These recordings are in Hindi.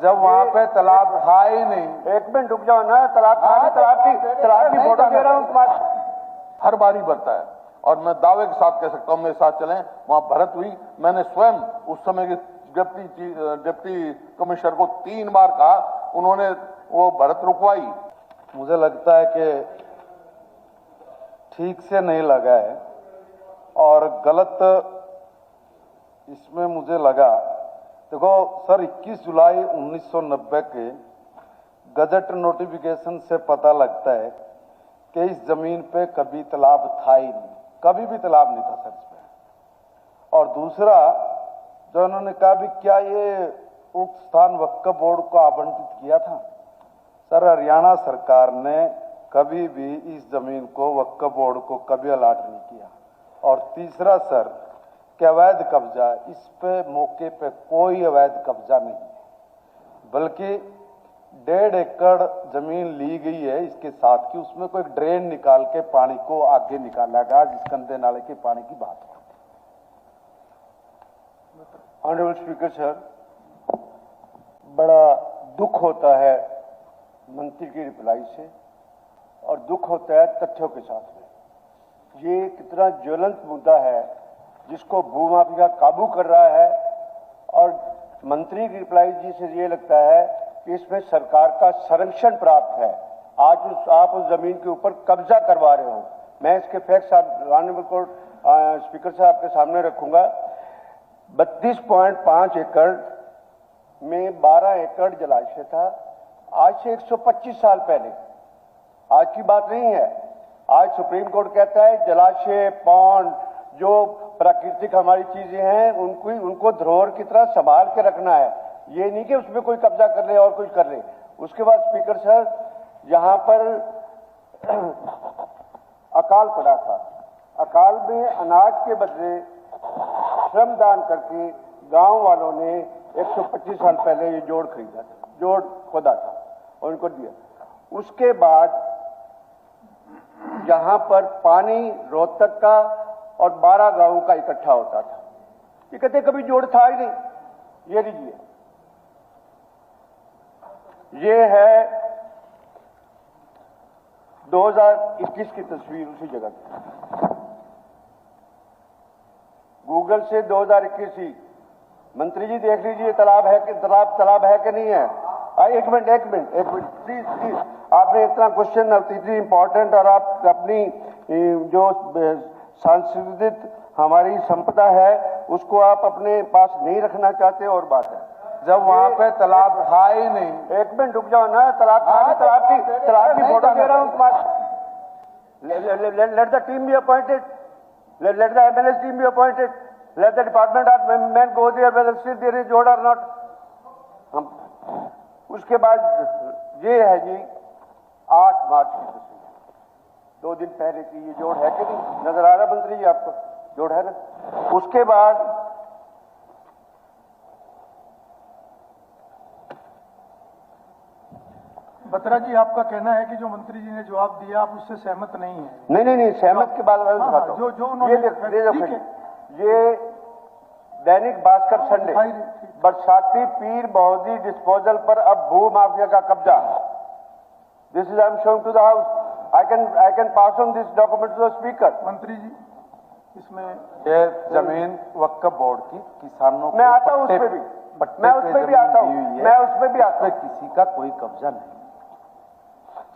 जब वहां पे तालाब था ही नहीं। एक मिनट रुक जाओ ना, तालाब की फोटो दे रहा हूँ तुम्हारे। हर बारी बढ़ता है और मैं दावे के साथ कह सकता हूँ, मेरे साथ चलें, वहां भरत हुई। मैंने स्वयं उस समय के डिप्टी कमिश्नर को 3 बार कहा, उन्होंने वो भरत रुकवाई। मुझे लगता है कि ठीक से नहीं लगा है और गलत इसमें मुझे लगा। देखो सर, 21 जुलाई 1990 के गजट नोटिफिकेशन से पता लगता है कि इस जमीन पे कभी तालाब था ही नहीं, कभी भी तालाब नहीं था सर इसमें। और दूसरा जो उन्होंने कहा भी क्या ये उक्त स्थान वक्फ बोर्ड को आवंटित किया था? सर, हरियाणा सरकार ने कभी भी इस जमीन को वक्फ बोर्ड को कभी अलाट नहीं किया। और तीसरा सर, कि अवैध कब्जा, इस पे मौके पे कोई अवैध कब्जा नहीं है, बल्कि 1.5 एकड़ जमीन ली गई है इसके साथ की, उसमें कोई ड्रेन निकाल के पानी को आगे निकाला गया, जिस गंदे नाले के पानी की बात है। ऑनरेबल स्पीकर सर, बड़ा दुख होता है मंत्री की रिप्लाई से और दुख होता है तथ्यों के साथ में। ये कितना ज्वलंत मुद्दा है जिसको भूमाफिया काबू कर रहा है और मंत्री की रिप्लाई जी से ये लगता है कि इसमें सरकार का संरक्षण प्राप्त है। आज आप उस जमीन के ऊपर कब्जा करवा रहे हो। मैं इसके फैक्ट्स ऑनरेबल कोर्ट स्पीकर साहब के सामने रखूंगा। 32.5 एकड़ में 12 एकड़ जलाशय था, आज से 125 साल पहले, आज की बात नहीं है। आज सुप्रीम कोर्ट कहता है जलाशय, पौंड, जो प्राकृतिक हमारी चीजें हैं उनको धरोहर की तरह संभाल के रखना है, ये नहीं कि उसमें कोई कब्जा कर ले और कुछ कर ले। उसके बाद स्पीकर सर, यहाँ पर अकाल पड़ा था, अकाल में अनाज के बदले श्रमदान करके गांव वालों ने 125 साल पहले ये जोड़ खरीदा था, जोड़ खोदा था और उनको दिया। उसके बाद यहां पर पानी रोहतक का और 12 गांवों का इकट्ठा होता था। ये कहते कभी जोड़ था ही नहीं। ये लीजिए, ये है 2021 की तस्वीर उसी जगह की। गूगल से 2021 ही। मंत्री जी देख लीजिए तालाब है कि तालाब है कि नहीं है। एक मिनट प्लीज। आपने इतना क्वेश्चन इतनी इंपॉर्टेंट और आप अपनी जो सांस्कृतिक हमारी संपदा है उसको आप अपने पास नहीं रखना चाहते और बात है। जब वहां पे तालाब था ही नहीं। एक मिनट रुक जाओ ना, तालाब की फोटो दे रहा हूं तुम्हारे। Let the team be appointed, let the MLS team be appointed, let the department of men go there whether still there is joड़ or not। हम उसके बाद ये है जी 8 मार्च की तस्वीर, 2 दिन पहले की। ये जोड़ है कि नहीं? नजर आ रहा मंत्री जी आपको? जोड़ है ना? उसके बाद बत्रा जी, आपका कहना है कि जो मंत्री जी ने जवाब दिया आप उससे सहमत नहीं है? नहीं, सहमत के बाद जो उन्होंने ये दैनिक भास्कर संडे, बरसाती पीर बहुदी डिस्पोजल पर अब भू माफिया का कब्जा। This is I am showing to the house. I can pass on this document to the speaker. मंत्री जी, इसमें ये जमीन वक्फ बोर्ड की किसानों, मैं आता हूं उसमें भी, मैं उसमें भी आता हूं, किसी का कोई कब्जा नहीं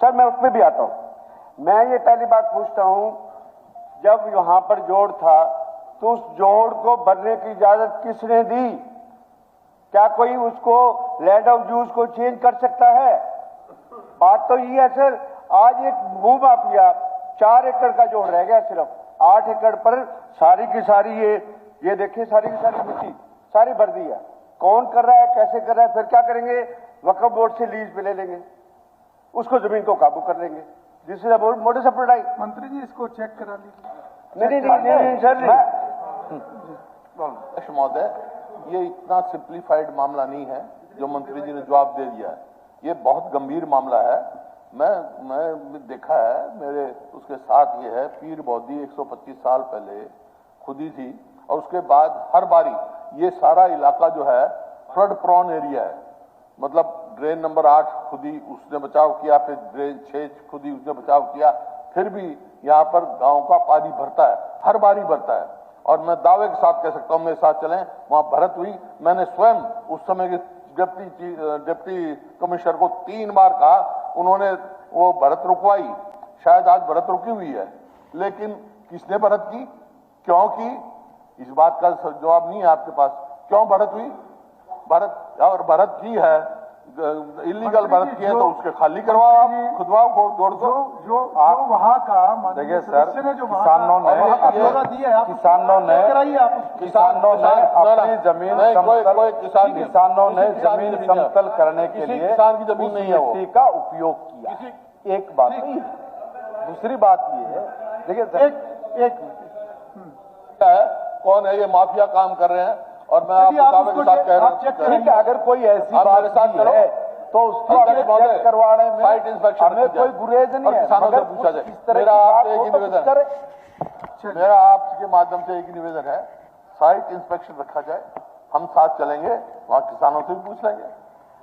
सर, मैं उसमें भी आता हूं। मैं ये पहली बात पूछता हूं, जब यहां पर जोड़ था तो उस जोड़ को भरने की इजाजत किसने दी? क्या कोई उसको लैंड ऑफ यूज को चेंज कर सकता है? बात तो ये है सर, आज एक भू माफिया 4 एकड़ का जोड़ रह गया, सिर्फ 8 एकड़ पर सारी की सारी ये देखिए सारी की सारी मिट्टी सारी भर दी है। कौन कर रहा है, कैसे कर रहा है? फिर क्या करेंगे? वक्फ बोर्ड से लीज पे ले लेंगे, उसको जमीन को काबू कर लेंगे। This is about modus operandi. मंत्री जी, इसको चेक करा लीजिए। नहीं सर, महोदय, ये इतना सिंप्लीफाइड मामला नहीं है जो मंत्री जी ने जवाब दे दिया है। ये बहुत गंभीर मामला है। मैं देखा है, मेरे उसके साथ ये है, पीर बौद्धी 125 साल पहले खुदी थी और उसके बाद हर बारी ये सारा इलाका जो है फ्लड प्रॉन एरिया है। मतलब ड्रेन नंबर 8 खुद ही उसने बचाव किया, फिर ड्रेन 6 खुद ही उसने बचाव किया, फिर भी यहाँ पर गांव का पानी भरता है, हर बारी भरता है। और मैं दावे के साथ कह सकता हूँ, मेरे साथ चलें, वहां भरत हुई। मैंने स्वयं उस समय के डिप्टी कमिश्नर को 3 बार कहा, उन्होंने वो भरत रुकवाई। शायद आज भरत रुकी हुई है, लेकिन किसने भरत की, क्यों की, इस बात का जवाब नहीं है आपके पास। क्यों भरत हुई? भरत, और भरत की है, इलीगल भरत की है तो उसके खाली करवाओ, आप खुदवाओ को जोड़ दो। जो वहाँ का देखिए सर, किसानों ने अपनी जमीन किसानों ने जमीन समतल करने के लिए किसान की जमीन नहीं है, मिट्टी का उपयोग किया। एक बात नहीं, दूसरी बात ये है, देखिए सर, एक कौन है ये माफिया काम कर रहे हैं, और मैं आपको दावे के साथ कह रहा हूँ, ठीक है, अगर कोई ऐसी बात साथ है तो उसको चेक करवाने में साइट इंस्पेक्शन हमें कोई गुरेज नहीं है। किसानों से पूछा जाए। मेरा आपसे एक ही निवेदन है, मेरा आपके माध्यम से एक ही निवेदन है, साइट इंस्पेक्शन रखा जाए, हम साथ चलेंगे, वहाँ किसानों से भी पूछ लेंगे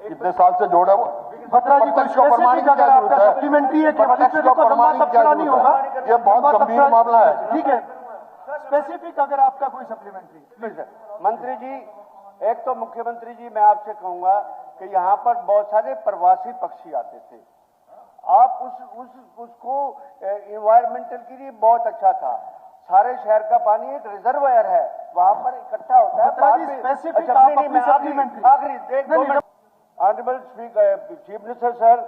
कितने साल से जोड़ा वो। बत्रा जी को प्रमाणित अगर आपका सप्लीमेंट्री है, नहीं होगा, ये बहुत गंभीर मामला है। ठीक है, स्पेसिफिक अगर आपका कोई सप्लीमेंट्री। मंत्री जी, एक तो मुख्यमंत्री जी मैं आपसे कहूंगा कि यहाँ पर बहुत सारे प्रवासी पक्षी आते थे, आप उसको इन्वायरमेंटल के लिए बहुत अच्छा था। सारे शहर का पानी एक रिजर्वायर है, वहां पर इकट्ठा होता है। ऑनरेबल चीफ मिनिस्टर सर,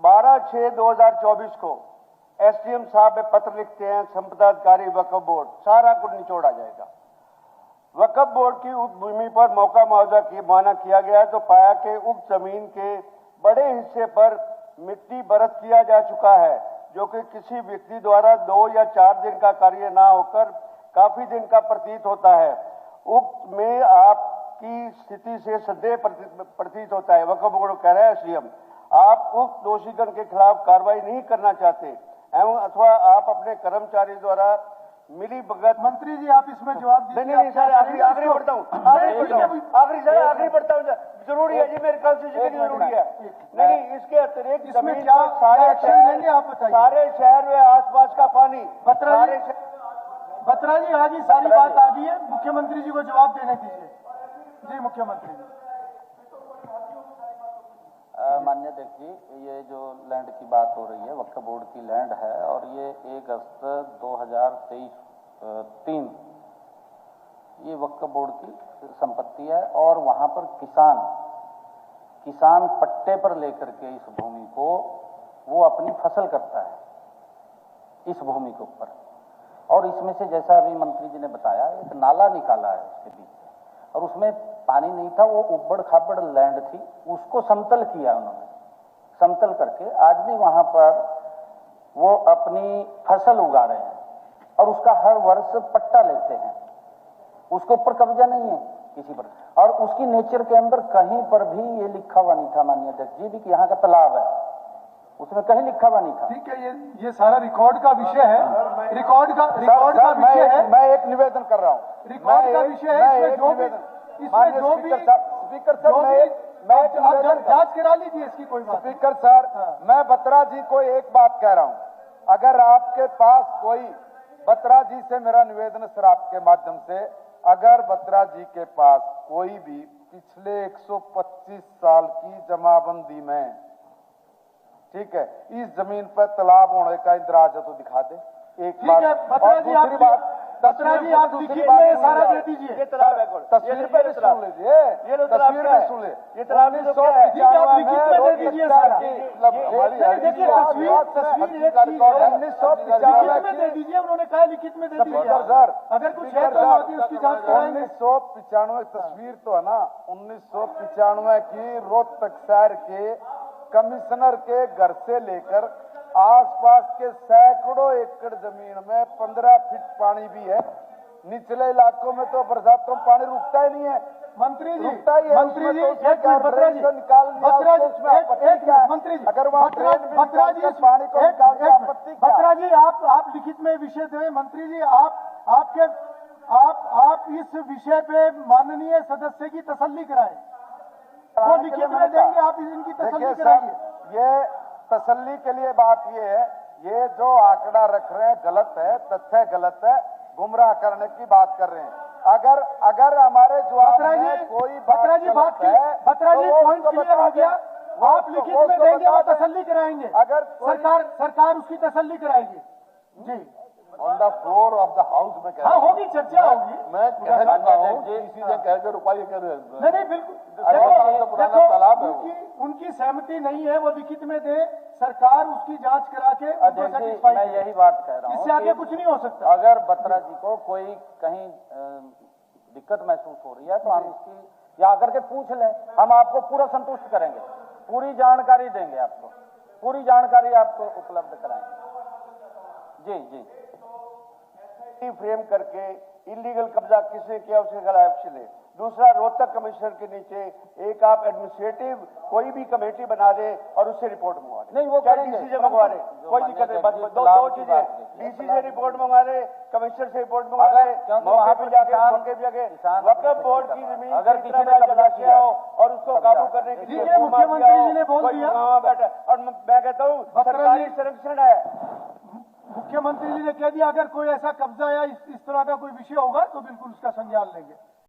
12/6/2024 को एसडीएम साहब में पत्र लिखते हैं, संपदा अधिकारी वक्फ बोर्ड, सारा कुछ निचोड़ा जाएगा। वक्फ बोर्ड की उक्त भूमि पर मौका मुआवजा की माना किया गया तो पाया कि उक्त जमीन के बड़े हिस्से पर मिट्टी बरत किया जा चुका है, जो कि किसी व्यक्ति द्वारा 2 या 4 दिन का कार्य ना होकर काफी दिन का प्रतीत होता है। उक्त में आपकी स्थिति से संदेह प्रतीत होता है। वक्फ बोर्ड कह रहा है एसडीएम, आप उक्त दोषीगण के खिलाफ कार्रवाई नहीं करना चाहते एवं अथवा आप अपने कर्मचारी द्वारा मिली भगत। मंत्री जी आप इसमें जवाब दीजिए। नहीं सर, आखिरी बढ़ता हूँ, आखिरी बढ़ता हूँ, जरूरी है जी, मेरे ख्याल से जरूरी है। नहीं, इसके अतिरिक्त इसमें क्या सारे एक्शन लेंगे आप बताइए। सारे शहर में आसपास का पानी। बत्रा जी आज ही सारी बात आ गई है, मुख्यमंत्री जी को जवाब देने दीजिए। जी मुख्यमंत्री जी। मान्य देखिए, ये जो लैंड की बात हो रही है, वक्फ बोर्ड की लैंड है, और ये 1 अगस्त 2023 ये वक्फ बोर्ड की संपत्ति है, और वहाँ पर किसान पट्टे पर लेकर के इस भूमि को वो अपनी फसल करता है इस भूमि के ऊपर। और इसमें से जैसा अभी मंत्री जी ने बताया, एक नाला निकाला है उसके बीच से, और उसमें पानी नहीं था, वो उबड़ खाबड़ लैंड थी, उसको समतल किया उन्होंने। समतल करके आज भी वहां पर वो अपनी फसल उगा रहे हैं, और उसका हर वर्ष पट्टा लेते हैं, उसके ऊपर कब्जा नहीं है किसी पर। और उसकी नेचर के अंदर कहीं पर भी ये लिखा हुआ नहीं था माननीय अध्यक्ष जी भी कि यहाँ का तालाब है, उसमें कहीं लिखा हुआ नहीं था। ठीक है, ये सारा रिकॉर्ड का विषय है, रिकॉर्ड का विषय है। मैं एक निवेदन कर रहा हूँ, रिकॉर्ड का विषय है, इसमें जो भी स्पीकर सर, मैं जांच करा लीजिए इसकी, कोई बात। स्पीकर सर, मैं बत्रा जी को एक बात कह रहा हूँ, अगर आपके पास कोई, बत्रा जी से मेरा निवेदन सर आपके माध्यम से, अगर बत्रा जी के पास कोई भी पिछले 125 साल की जमाबंदी में, ठीक है, इस जमीन पर तालाब होने का इंदराज है तो दिखा दे। एक बात, और दूसरी बात, बत्रा जी आप लिखित में सारा दे दीजिए। ये तालाब है, तस्वीर पे भी सुन लीजिए, ये लो तस्वीर पे सुन लीजिए। ये तालाब है, आप लिखित में दे दीजिए सारा। देखिए तस्वीर एक चीज है, लिखित में दे दीजिए, उन्होंने कहा लिखित में दे दीजिए सर। अगर कुछ है तो उसकी जांच कराएंगे। 1995 तस्वीर तो है ना, 1995 की रोहतक शहर के कमिश्नर के घर से लेकर आसपास के सैकड़ों एकड़ जमीन में 15 फीट पानी भी है। निचले इलाकों में तो बरसातों में पानी रुकता ही नहीं है। मंत्री जी, रुकता ही है, मंत्री जी, एक मिनट बत्रा जी, मंत्री जी, अगर वहाँ बत्रा जी पानी को निकाल के आपत्ति क्या? बत्रा जी आप लिखित में विषय दें। मंत्री जी आप इस विषय पे माननीय सदस्य की तसल्ली कराएं। वो लिखित में देंगे, आप इनकी तसल्ली देखिए कराइए। साहब, ये तसल्ली के लिए बात ये है, ये जो आंकड़ा रख रहे हैं गलत है, तथ्य गलत है, गुमराह करने की बात कर रहे हैं। अगर हमारे जवाब में कोई बत्रा जी बात है, बत्रा जी तो वो पॉइंट उसको क्लियर हो बता गया। दें। आप लिखित में देंगे, वो तसल्ली कराएंगे। अगर सरकार उसकी तसल्ली कराएगी जी। On the floor of the house में कह हाँ, होगी, चर्चा होगी। मैं कह रहा हूँ किसी ने कह के रुपये कर नहीं बिल्कुल, पुराना तालाब है उनकी सहमति नहीं है, वो लिखित में दे, सरकार उसकी जांच करा के उनको satisfy मैं करे। यही बात कह रहा हूँ इससे आगे कि कुछ नहीं हो सकता। अगर बत्रा जी को कोई कहीं दिक्कत महसूस हो रही है तो हम इसकी या आकर के पूछ लें, हम आपको पूरा संतुष्ट करेंगे, पूरी जानकारी देंगे, आपको पूरी जानकारी आपको उपलब्ध कराएंगे। जी जी फ्रेम करके इलीगल कब्जा किसने किया उसके खिलाफ एक्शन है। दूसरा, रोहतक कमिश्नर के नीचे एक आप एडमिनिस्ट्रेटिव कोई भी कमेटी बना दे और उससे रिपोर्ट मंगवा दे। नहीं, वो क्या करेंगे। डीसी से मंगवा रहे, कोई दिक्कत नहीं। बस दो चीजें, डीसी से रिपोर्ट मंगवा रहे, कमिश्नर से रिपोर्ट मंगवा रहे, मौके पे जाके वक्फ बोर्ड की जमीन अगर किसी ने कब्जा किया हो और उसको काबू करने के लिए मुख्यमंत्री जी ने बोल दिया, बैठा। और मैं कहता हूँ सरकारी संरक्षण है। मुख्यमंत्री जी ने कह दिया, अगर कोई ऐसा कब्जा या इस तरह का कोई विषय होगा तो बिल्कुल उसका संज्ञान लेंगे।